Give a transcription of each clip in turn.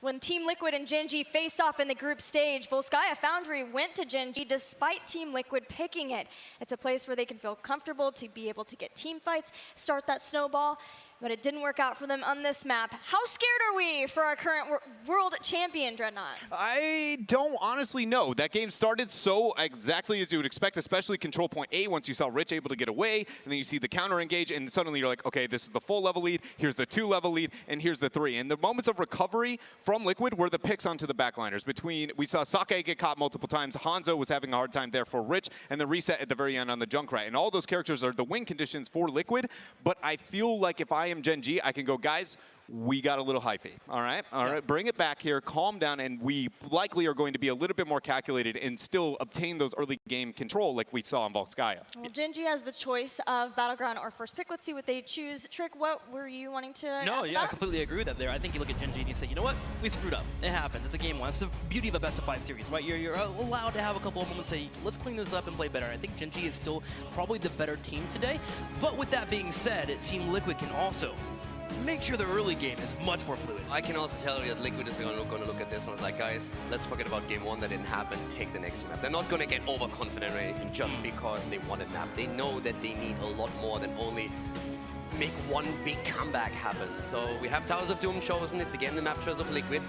When Team Liquid and Gen G faced off in the group stage, Volskaya Foundry went to Gen G despite Team Liquid picking it. It's a place where they can feel comfortable to be able to get team fights, start that snowball, but it didn't work out for them on this map. How scared are we for our current world champion, Dreadnought? I don't honestly know. That game started so exactly as you would expect, especially control point A, once you saw Rich able to get away, and then you see the counter engage, and suddenly you're like, okay, this is the full level lead, here's the 2 level lead, and here's the 3. And the moments of recovery from Liquid were the picks onto the backliners. We saw Sake get caught multiple times, Hanzo was having a hard time there for Rich, and the reset at the very end on the Junkrat. And all those characters are the win conditions for Liquid, but I feel like if I am Gen G, I can go, guys, we got a little hyphy, all right? All right, bring it back here, calm down, and we likely are going to be a little bit more calculated and still obtain those early game control like we saw in Volskaya. Well, Gen G has the choice of Battleground or first pick. Let's see what they choose. Trick, what were you wanting to add to I completely agree with that there. I think you look at Gen G and you say, you know what? We screwed up. It happens. It's a game 1. It's the beauty of a best-of-5 series, right? You're allowed to have a couple of moments say, let's clean this up and play better. I think Gen G is still probably the better team today. But with that being said, Team Liquid can also make sure the early game is much more fluid. I can also tell you that Liquid is going to look at this and it's like, guys, let's forget about game 1 that didn't happen, take the next map. They're not going to get overconfident or anything just because they won a map. They know that they need a lot more than only make one big comeback happen. So we have Towers of Doom chosen. It's again the map choice of Liquid.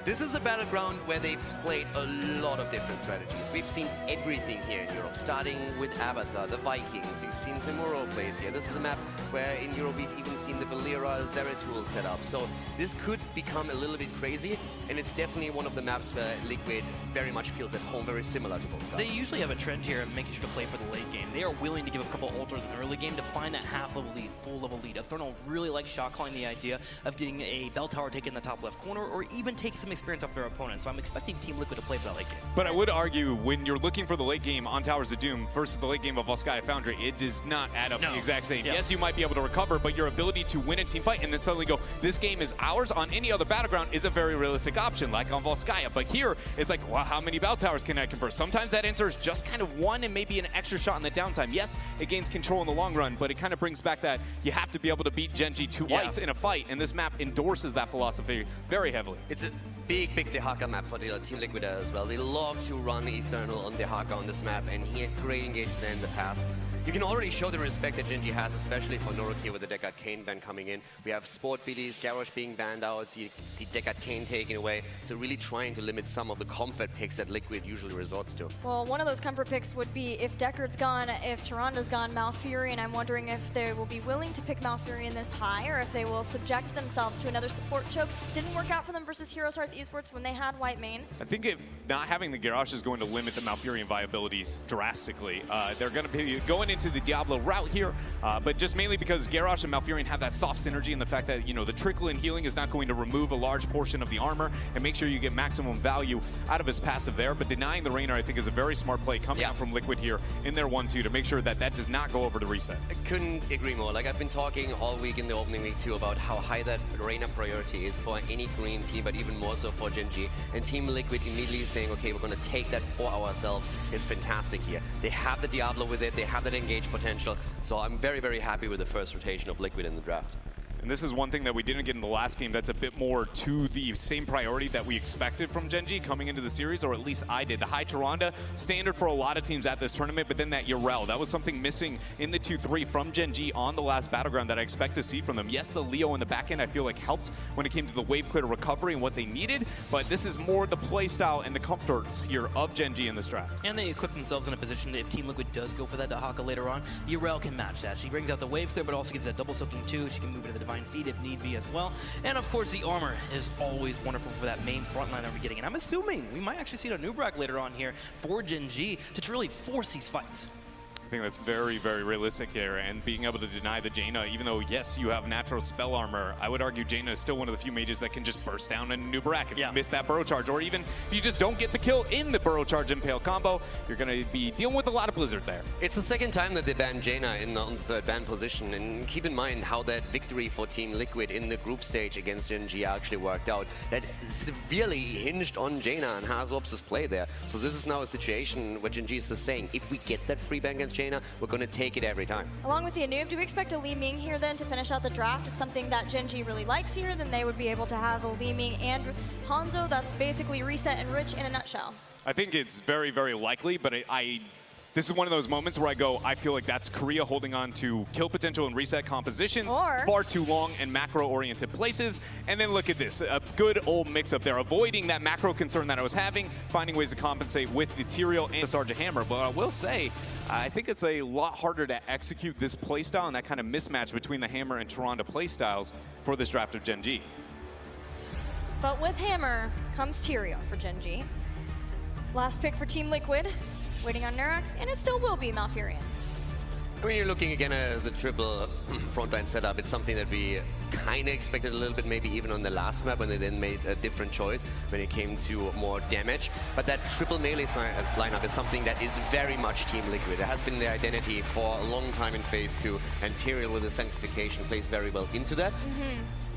This is a battleground where they played a lot of different strategies. We've seen everything here in Europe, starting with Avatar, the Vikings. You've seen Simuro plays here. This is a map where in Europe we've even seen the Valera Zeratul set up. So this could become a little bit crazy, and it's definitely one of the maps where Liquid very much feels at home, very similar to both guys. They usually have a trend here of making sure to play for the late game. They are willing to give a couple ultras in the early game to find that half-level lead, full-level lead. Eternal really likes shot calling the idea of getting a bell tower taken in the top left corner, or even take some experience off their opponent. So I'm expecting Team Liquid to play for that late game. But I would argue when you're looking for the late game on Towers of Doom versus the late game of Volskaya Foundry, it does not add up the exact same. Yes, you might be able to recover, but your ability to win a team fight and then suddenly go, this game is ours on any other battleground is a very realistic option, like on Volskaya. But here, it's like, well, how many bell towers can I convert? Sometimes that answer is just kind of one and maybe an extra shot in the downtime. Yes, it gains control in the long run, but it kind of brings back that you have to be able to beat Gen G twice in a fight, and this map endorses that philosophy very heavily. It's a big Dehaka map for Team Liquid as well. They love to run Eternal on Dehaka on this map, and he had great engagement there in the past. You can already show the respect that Gen G has, especially for Noroki with the Deckard Cain ban coming in. We have Sport BDs, Garrosh being banned out, so you can see Deckard Cain taken away. So really trying to limit some of the comfort picks that Liquid usually resorts to. Well, one of those comfort picks would be if Deckard's gone, if Charanda's gone, Malfurion. I'm wondering if they will be willing to pick Malfurion this high, or if they will subject themselves to another support choke. Didn't work out for them versus Heroes Hearts Esports when they had White Mane. I think if not having the Garrosh is going to limit the Malfurion viability drastically. They're going to be going into the Diablo route here, but just mainly because Garrosh and Malfurion have that soft synergy, and the fact that, you know, the trickle in healing is not going to remove a large portion of the armor and make sure you get maximum value out of his passive there. But denying the Raynor, I think, is a very smart play coming out from Liquid here in their 1-2 to make sure that that does not go over the reset. I couldn't agree more. Like, I've been talking all week in the opening week too about how high that Raynor priority is for any green team, but even more so for Gen G. And Team Liquid immediately saying, okay, we're going to take that for ourselves is fantastic here. They have the Diablo with it, they have that engage potential. So I'm very, very happy with the first rotation of Liquid in the draft. And this is one thing that we didn't get in the last game that's a bit more to the same priority that we expected from Gen G coming into the series, or at least I did. The high Tyrande, standard for a lot of teams at this tournament, but then that Yrel, that was something missing in the 2-3 from Gen G on the last Battleground that I expect to see from them. Yes, the Leo in the back end I feel like helped when it came to the wave clear recovery and what they needed, but this is more the playstyle and the comforts here of Gen G in this draft. And they equip themselves in a position that if Team Liquid does go for that Dehaka later on, Yrel can match that. She brings out the wave clear, but also gives that double soaking too. She can move into the Divine Steed if need be as well. And of course, the armor is always wonderful for that main front line that we're getting. And I'm assuming we might actually see a Nubrak later on here for Gen G to really force these fights. I think that's very, very realistic here, and being able to deny the Jaina, even though, yes, you have natural spell armor, I would argue Jaina is still one of the few mages that can just burst down in a Nubrak if you miss that burrow charge, or even if you just don't get the kill in the burrow charge impale combo, you're going to be dealing with a lot of Blizzard there. It's the second time that they banned Jaina on the third ban position, and keep in mind how that victory for Team Liquid in the group stage against Gen G actually worked out. That severely hinged on Jaina and Hazwops' play there. So this is now a situation where Gen G is just saying, if we get that free ban against Jaina, Jaina, we're going to take it every time. Along with the Anub, do we expect a Li Ming here then to finish out the draft? It's something that Gen G really likes here. Then they would be able to have a Li Ming and Hanzo. That's basically Reset and Rich in a nutshell. I think it's very, very likely, but this is one of those moments where I go, I feel like that's Korea holding on to kill potential and reset compositions far too long in macro-oriented places. And then look at this, a good old mix-up there, avoiding that macro concern that I was having, finding ways to compensate with the Tyrael and the Sergeant Hammer. But I will say, I think it's a lot harder to execute this playstyle and that kind of mismatch between the Hammer and Tyrande playstyles for this draft of Gen G. But with Hammer comes Tyrael for Gen G. Last pick for Team Liquid. Waiting on Nurak, and it still will be Malfurion. When you're looking again as a triple frontline setup, it's something that we kind of expected a little bit, maybe even on the last map when they then made a different choice when it came to more damage. But that triple melee lineup is something that is very much Team Liquid. It has been their identity for a long time in Phase 2, and Tyrael with the Sanctification plays very well into that.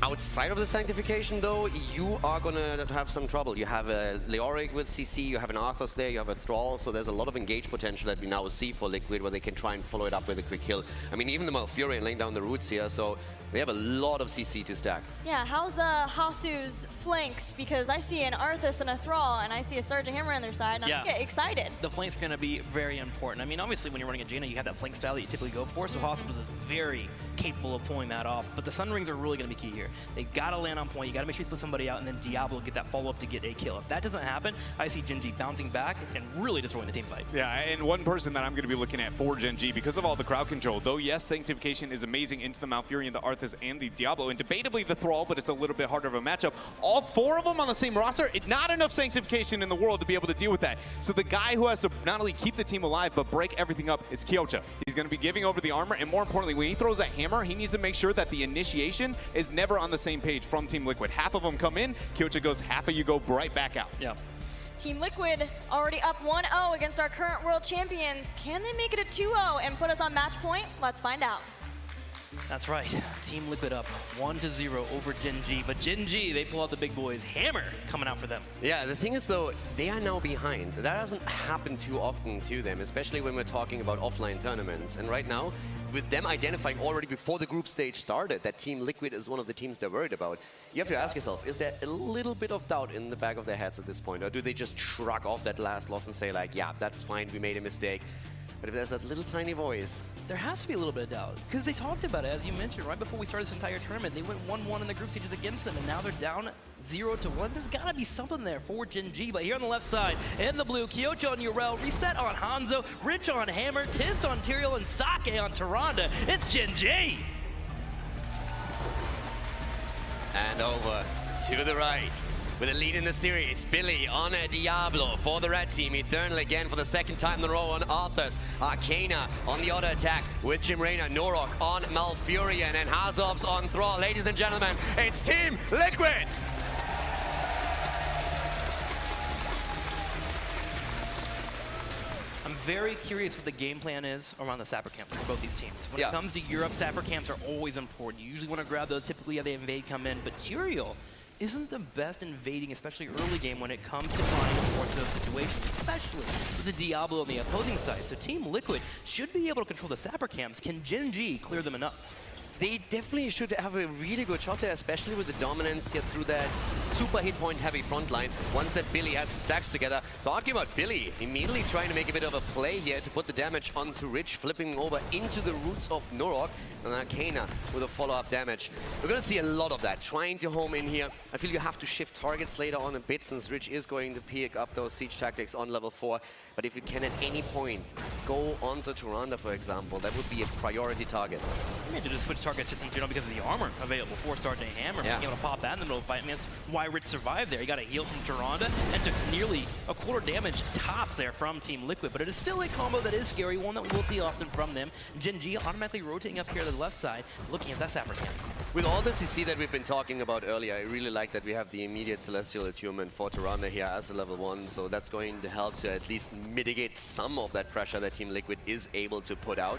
Outside of the Sanctification, though, you are going to have some trouble. You have a Leoric with CC, you have an Arthas there, you have a Thrall, so there's a lot of engage potential that we now see for Liquid where they can try and follow it up with a quick kill. I mean, even the Malfurion laying down the roots here, so they have a lot of CC to stack. Yeah, how's Hasu's flanks? Because I see an Arthas and a Thrall, and I see a Sergeant Hammer on their side, and I get excited. The flanks are going to be very important. I mean, obviously, when you're running a Jaina, you have that flank style that you typically go for, so Hasu is very capable of pulling that off. But the Sun Rings are really going to be key here. They got to land on point, you got to make sure you split somebody out, and then Diablo get that follow-up to get a kill. If that doesn't happen, I see Gen G bouncing back and really destroying the team fight. Yeah, and one person that I'm going to be looking at for Gen G, because of all the crowd control, though yes, Sanctification is amazing into the Malfurion, the Arthas, and the Diablo, and debatably the Thrall, but it's a little bit harder of a matchup. All four of them on the same roster, not enough Sanctification in the world to be able to deal with that. So the guy who has to not only keep the team alive, but break everything up is Kyocha. He's going to be giving over the armor, and more importantly, when he throws that hammer, he needs to make sure that the initiation is never on the same page from Team Liquid. Half of them come in, Kyocha goes, half of you go right back out. Yeah. Team Liquid already up 1-0 against our current world champions. Can they make it a 2-0 and put us on match point? Let's find out. That's right. Team Liquid up 1-0 over Gen G. But Gen G, they pull out the big boys. Hammer coming out for them. Yeah, the thing is, though, they are now behind. That doesn't happen too often to them, especially when we're talking about offline tournaments. And right now, with them identifying already before the group stage started that Team Liquid is one of the teams they're worried about, you have to ask yourself, is there a little bit of doubt in the back of their heads at this point? Or do they just shrug off that last loss and say, like, yeah, that's fine, we made a mistake? But if there's that little tiny voice... There has to be a little bit of doubt, because they talked about it, as you mentioned, right before we started this entire tournament. They went 1-1 in the group stages against them, and now they're down 0-1. There's got to be something there for Gen G. But here on the left side, in the blue, Kyocha on Yrel, Reset on Hanzo, Rich on Hammer, Tist on Tyrael, and Sake on Tyrande. It's Gen G! And over to the right. With a lead in the series, Billy on a Diablo for the red team. Eternal again for the second time in a row on Arthas. Arcana on the auto attack with Jim Reyna. Norok on Malfurion and Hazov's on Thrall. Ladies and gentlemen, it's Team Liquid! I'm very curious what the game plan is around the Sapper camps for both these teams. When it comes to Europe, Sapper camps are always important. You usually want to grab those. Typically, they invade come in, but Tyrael isn't the best invading, especially early game, when it comes to trying to force those situations, especially with the Diablo on the opposing side. So Team Liquid should be able to control the Sapper camps. Can Gen G clear them enough? They definitely should have a really good shot there, especially with the dominance here through that super hit point heavy front line. Once that Billy has stacks together. Talking about Billy, immediately trying to make a bit of a play here to put the damage onto Rich, flipping over into the roots of Norok. And Arcana with a follow-up damage. We're going to see a lot of that, trying to home in here. I feel you have to shift targets later on a bit, since Rich is going to pick up those siege tactics on level 4. But if you can at any point go onto Tyrande, for example, that would be a priority target. I mean, to just switch targets just in general because of the armor available for Sergeant Hammer. Being able to pop that in the middle of the fight. I mean, that's why Rich survived there. He got a heal from Tyrande and took nearly a quarter damage tops there from Team Liquid. But it is still a combo that is scary, one that we'll see often from them. Gen G automatically rotating up here to the left side, looking at that Sapper camp. With all the CC that we've been talking about earlier, I really like that we have the immediate Celestial Attunement for Tyrande here as a level 1, so that's going to help to at least mitigate some of that pressure that Team Liquid is able to put out.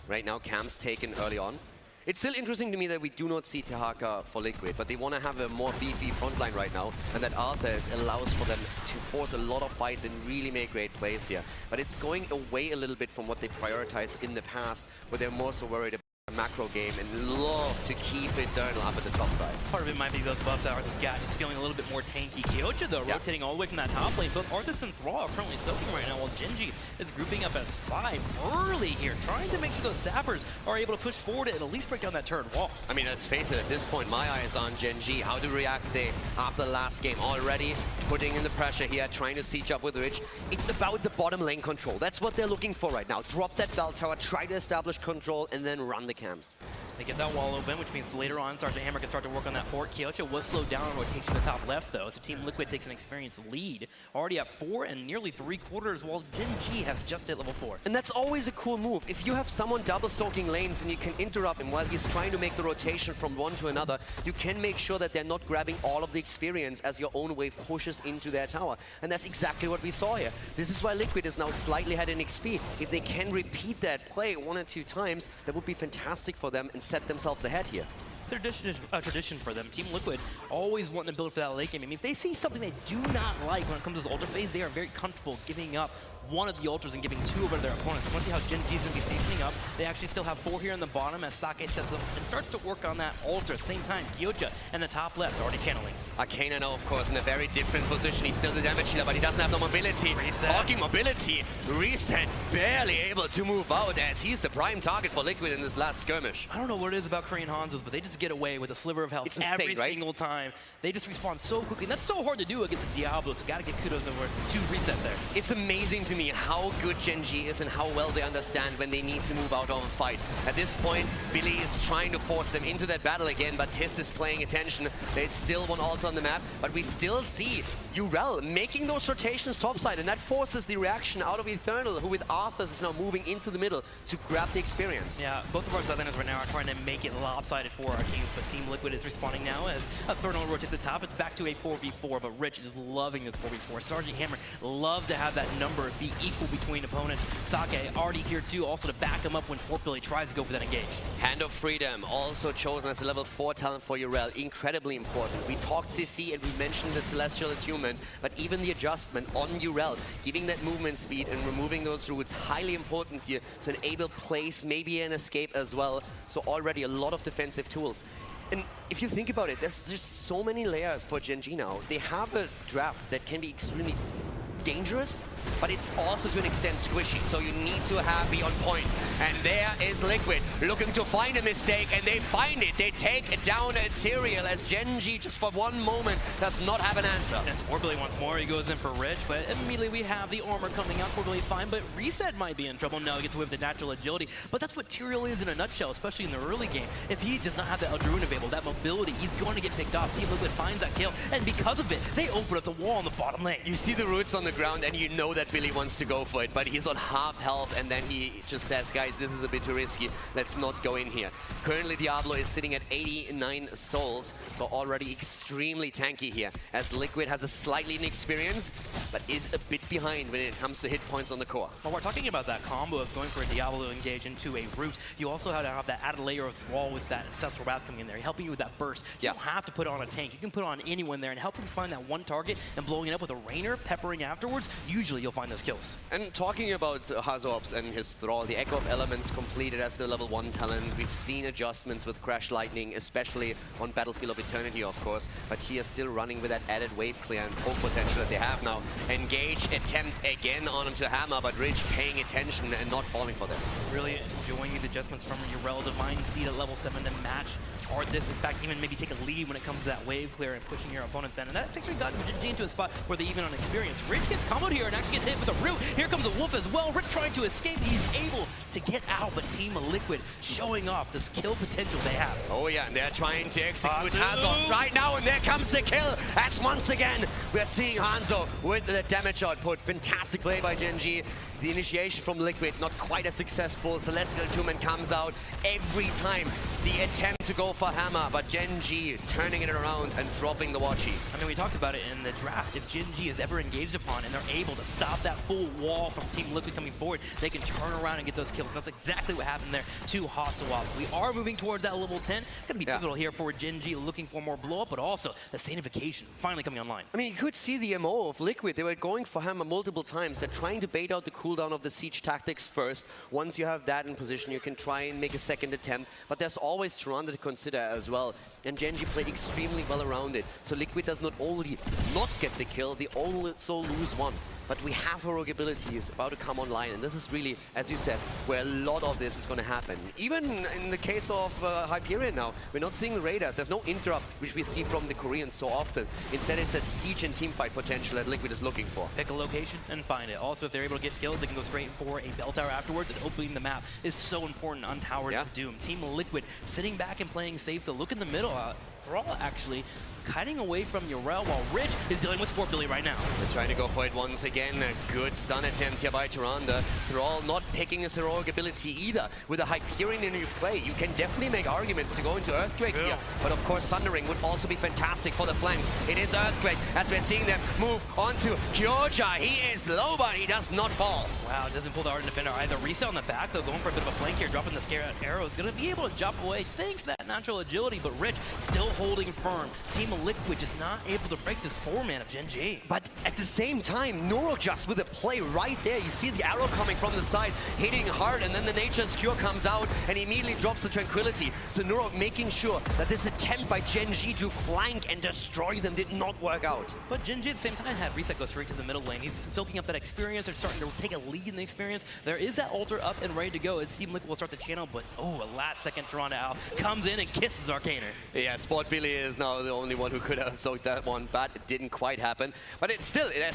Right now, Cam's taken early on. It's still interesting to me that we do not see Tahaka for Liquid, but they want to have a more beefy frontline right now, and that Arthas allows for them to force a lot of fights and really make great plays here. But it's going away a little bit from what they prioritized in the past, where they're more so worried about a macro game and love to keep Eternal up at the top side. Part of it might be those buffs that Arthas got, just feeling a little bit more tanky. Kyocha, though, rotating all the way from that top lane. Both Arthas and Thrall are currently soaking right now, while Genji is grouping up as 5 early here, trying to make sure those sappers are able to push forward and at least break down that turret wall. I mean, let's face it, at this point, my eyes on Genji. How to react they after the last game already, putting in the pressure here, trying to siege up with Rich. It's about the bottom lane control. That's what they're looking for right now. Drop that bell tower, try to establish control, and then run the camps. They get that wall open, which means later on, Sergeant Hammer can start to work on that fort. Kyocha was slowed down on rotation to the top left, though, so Team Liquid takes an experienced lead. Already at 4 and nearly 3/4, while Genji has just hit level 4. And that's always a cool move. If you have someone double soaking lanes and you can interrupt him while he's trying to make the rotation from one to another, you can make sure that they're not grabbing all of the experience as your own wave pushes into their tower. And that's exactly what we saw here. This is why Liquid is now slightly ahead in XP. If they can repeat that play 1 or 2 times, that would be fantastic for them and set themselves ahead here. Tradition for them. Team Liquid always wanting to build for that late game. I mean, if they see something they do not like when it comes to this ultra phase, they are very comfortable giving up one of the ultras and giving 2 over to their opponents. I want to see how Genji's going to be stationing up. They actually still have 4 here in the bottom as Sake sets up and starts to work on that ultra. At the same time, Kyocha and the top left already channeling. Arcana now, of course, in a very different position. He's still the damage dealer, but he doesn't have the mobility. Reset. Talking mobility, Reset barely able to move out as he's the prime target for Liquid in this last skirmish. I don't know what it is about Korean Hanzos, but they just get away with a sliver of health It's insane, every right? single time. They just respawn so quickly, and that's so hard to do against a Diablo, so gotta get kudos over to Reset there. It's amazing to me how good Genji is and how well they understand when they need to move out of a fight. At this point, Billy is trying to force them into that battle again, but Tist is playing attention. There's still one altar on the map, but we still see Urel making those rotations topside, and that forces the reaction out of Eternal, who with Arthas is now moving into the middle to grab the experience. Yeah, both of our Southerners right now are trying to make it lopsided for our teams, but Team Liquid is responding now as Eternal rotates the top. It's back to a 4v4, but Rich is loving this 4v4. Sergeant Hammer loves to have that number be equal between opponents. Sake already here too, also to back him up when Sport Billy tries to go for that engage. Hand of Freedom, also chosen as a level 4 talent for Urel, incredibly important. We talked CC and we mentioned the Celestial Attunement, but even the adjustment on Urel, giving that movement speed and removing those roots, highly important here to enable plays, maybe an escape as well. So already a lot of defensive tools. And if you think about it, there's just so many layers for Genji now. They have a draft that can be extremely dangerous, but it's also to an extent squishy, so you need to be on point. And there is Liquid looking to find a mistake, and they find it. They take down Tyrael as Genji just for one moment does not have an answer. And Sport Billy once more, he goes in for Rich, but immediately we have the armor coming out. Sport Billy fine, but Reset might be in trouble now. He gets away with the natural agility, but that's what Tyrael is in a nutshell, especially in the early game. If he does not have that Eldrune available, that mobility, he's going to get picked off. Team Liquid finds that kill, and because of it, they open up the wall on the bottom lane. You see the roots on the ground, and you know that Billy wants to go for it, but he's on half health, and then he just says, guys, this is a bit too risky. Let's not go in here. Currently, Diablo is sitting at 89 souls, so already extremely tanky here, as Liquid has a slightly inexperience, but is a bit behind when it comes to hit points on the core. Well, we're talking about that combo of going for a Diablo engage into a root. You also have to have that added layer of Thrall with that Ancestral Wrath coming in there, helping you with that burst. You don't have to put on a tank. You can put on anyone there and help you find that one target and blowing it up with a Rainer, peppering afterwards. Usually you'll find those kills. And talking about Hazops and his Thrall, the Echo of Elements completed as the level 1 talent. We've seen adjustments with Crash Lightning, especially on Battlefield of Eternity, of course, but he is still running with that added wave clear and poke potential that they have now. Engage, attempt again on him to hammer, but Rich paying attention and not falling for this. Really enjoying these adjustments from Urel Divine Steed at level 7 to match this, in fact, even maybe take a lead when it comes to that wave clear and pushing your opponent then. And that's actually gotten Genji into a spot where they even on experience. Rich gets comboed here and actually gets hit with a root. Here comes the Wolf as well. Rich trying to escape. He's able to get out, but Team Liquid showing off this kill potential they have. Oh yeah, and they're trying to execute Hanzo right now, and there comes the kill. As once again, we're seeing Hanzo with the damage output. Fantastic play by Genji. The initiation from Liquid, not quite as successful. Celestial Entombment comes out every time. The attempt to go for Hammer, but Gen G turning it around and dropping the Watchy. I mean, we talked about it in the draft. If Gen G is ever engaged upon and they're able to stop that full wall from Team Liquid coming forward, they can turn around and get those kills. That's exactly what happened there to Hasawab. We are moving towards that level 10. Gonna be pivotal here for Gen G, looking for more blow up, but also the Sanctification finally coming online. I mean, you could see the MO of Liquid. They were going for Hammer multiple times. They're trying to bait out the cooldown of the siege tactics first. Once you have that in position, you can try and make a second attempt. But there's always Tyrande to consider as well. And Gen G played extremely well around it. So Liquid does not only not get the kill, they also lose one. But we have heroic abilities about to come online, and this is really, as you said, where a lot of this is going to happen. Even in the case of Hyperion now, we're not seeing the Raiders. There's no interrupt, which we see from the Koreans so often. Instead, it's that siege and teamfight potential that Liquid is looking for. Pick a location and find it. Also, if they're able to get kills, they can go straight for a bell tower afterwards, and opening the map is so important on Towers of Doom. Team Liquid sitting back and playing safe. The look in the middle, Thrall actually kiting away from Yrel while Rich is dealing with Sport Billy right now. They're trying to go for it once again. A good stun attempt here by Tyrande. Thrall not picking his heroic ability either. With a Hyperion in your play, you can definitely make arguments to go into Earthquake here. But of course, Sundering would also be fantastic for the flanks. It is Earthquake as we're seeing them move onto Kyoja. He is low, but he does not fall. Wow, doesn't pull the Ardent Defender either. Reset on the back, though, going for a bit of a flank here, dropping the Scare Arrow. Is going to be able to jump away thanks to that natural agility, but Rich still holding firm. Team Liquid just not able to break this 4-man of Gen G. But at the same time, Nuro just with a play right there. You see the arrow coming from the side, hitting hard, and then the Nature's Cure comes out and immediately drops the Tranquility. So Nuro making sure that this attempt by Gen G to flank and destroy them did not work out. But Gen G at the same time had Reset go straight to the middle lane. He's soaking up that experience. They're starting to take a lead in the experience. There is that altar up and ready to go. It seemed Liquid will start the channel, but a last-second Tyrande out comes in and kisses Arcaner. Yeah, Sport Billy is now the only one who could have soaked that one, but it didn't quite happen. But there's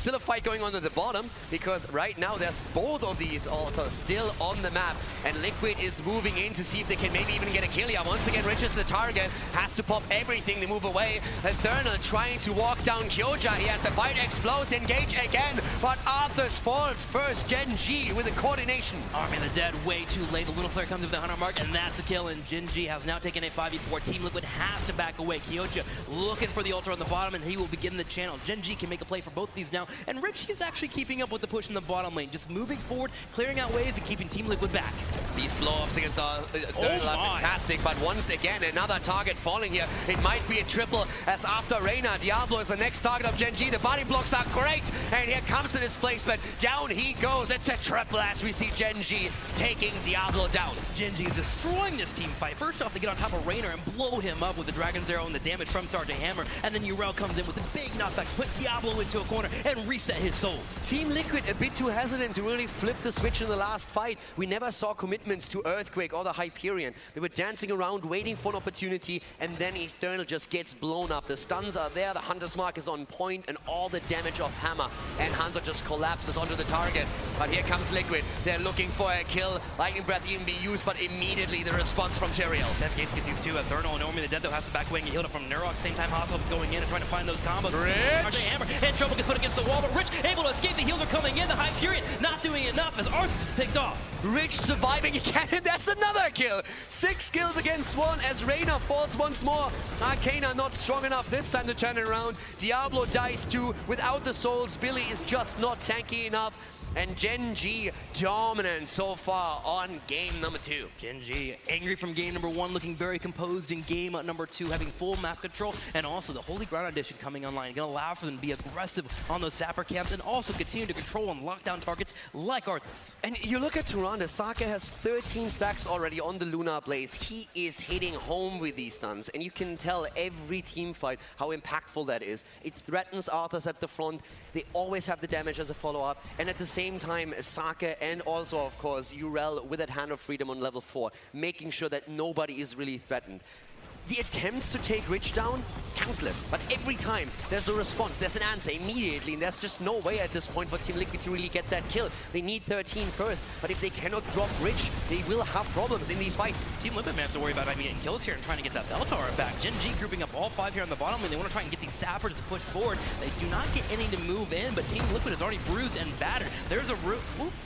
still a fight going on at the bottom, because right now there's both of these altars still on the map, and Liquid is moving in to see if they can maybe even get a kill here. Once again, Rich is the target, has to pop everything to move away. Eternal trying to walk down Kyoja. He has the fight explodes, engage again, but Arthas falls first. Gen G with the coordination. Army of the Dead way too late. The Lunar Flare comes with the 100 mark, and that's a kill, and Gen G has now taken a 5v4. Team Liquid has to back away. Kyoja looking for the altar on the bottom, and he will begin the channel. Gen G can make a play for both these now, and Rich is actually keeping up with the push in the bottom lane, just moving forward, clearing out waves, and keeping Team Liquid back. These blow-ups against our Eternal are fantastic, but once again, another target falling here. It might be a triple, as after Reyna, Diablo is the next target of Gen G. The body blocks are great, and here comes the displacement. Down he goes. It's a triple as we see Gen G taking Diablo down. Gen G is destroying this team fight. First off, they get on top of Reyna and blow him up with the Dragon's Arrow and the damage from Sergeant Hammer, and then Yrel comes in with a big knockback, puts Diablo into a corner, and reset his souls. Team Liquid a bit too hesitant to really flip the switch in the last fight. We never saw commitments to Earthquake or the Hyperion. They were dancing around, waiting for an opportunity, and then Eternal just gets blown up. The stuns are there, the Hunter's Mark is on point, and all the damage of Hammer. And Hunter just collapses onto the target. But here comes Liquid. They're looking for a kill. Lightning Breath even be used, but immediately the response from Tyrael. Death Gates gets these two. Eternal and Army of the Dead, though, has to back away and get healed up from Nero. At the same time, Hasselhoff's going in and trying to find those combos. Rich! Hammer and trouble gets put against the wall, but Rich able to escape. The heals are coming in. The Hyperion not doing enough as Arthas is picked off. Rich surviving again, and that's another kill. 6 kills against 1 as Reyna falls once more. Arcana not strong enough this time to turn it around. Diablo dies too. Without the souls, Billy is just not tanky enough. And Gen G dominant so far on game number 2. Gen G angry from game number 1, looking very composed in game number 2, having full map control, and also the Holy Ground Edition coming online, going to allow for them to be aggressive on those sapper camps and also continue to control and lock down targets like Arthas. And you look at Tyrande, Saka has 13 stacks already on the Lunar Blaze. He is hitting home with these stuns, and you can tell every team fight how impactful that is. It threatens Arthas at the front. They always have the damage as a follow-up, and at the same time, Saka and also, of course, Yrel with that Hand of Freedom on level 4, making sure that nobody is really threatened. The attempts to take Rich down, countless. But every time there's a response, there's an answer immediately, and there's just no way at this point for Team Liquid to really get that kill. They need 13 first, but if they cannot drop Rich, they will have problems in these fights. Team Liquid may have to worry about maybe getting kills here and trying to get that Bell Tower back. Gen G grouping up all 5 here on the bottom, and they want to try and get these Sappers to push forward. They do not get any to move in, but Team Liquid is already bruised and battered. There's a root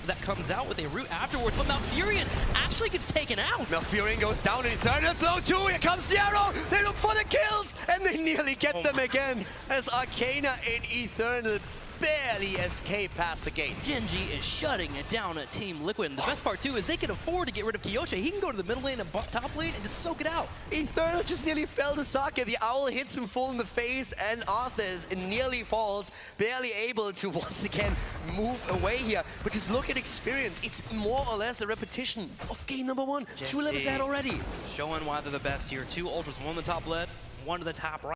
that comes out with a root afterwards, but Malfurion actually gets taken out. Malfurion goes down in Eternal's low too. Here comes the arrow. They look for the kills, and they nearly get them again as Arcana and Eternal barely escape past the gate. Gen G is shutting it down at Team Liquid, and the best part too is they can afford to get rid of Kyoshi. He can go to the middle lane and top lane and just soak it out. Eternal just nearly fell to Saka. The owl hits him full in the face, and Arthas nearly falls, barely able to once again move away here. But just look at experience. It's more or less a repetition of game number 1. Gen 2 levels G ahead already. Showing why they're the best here. 2 ultras, 1 on the top left, 1 to the top right.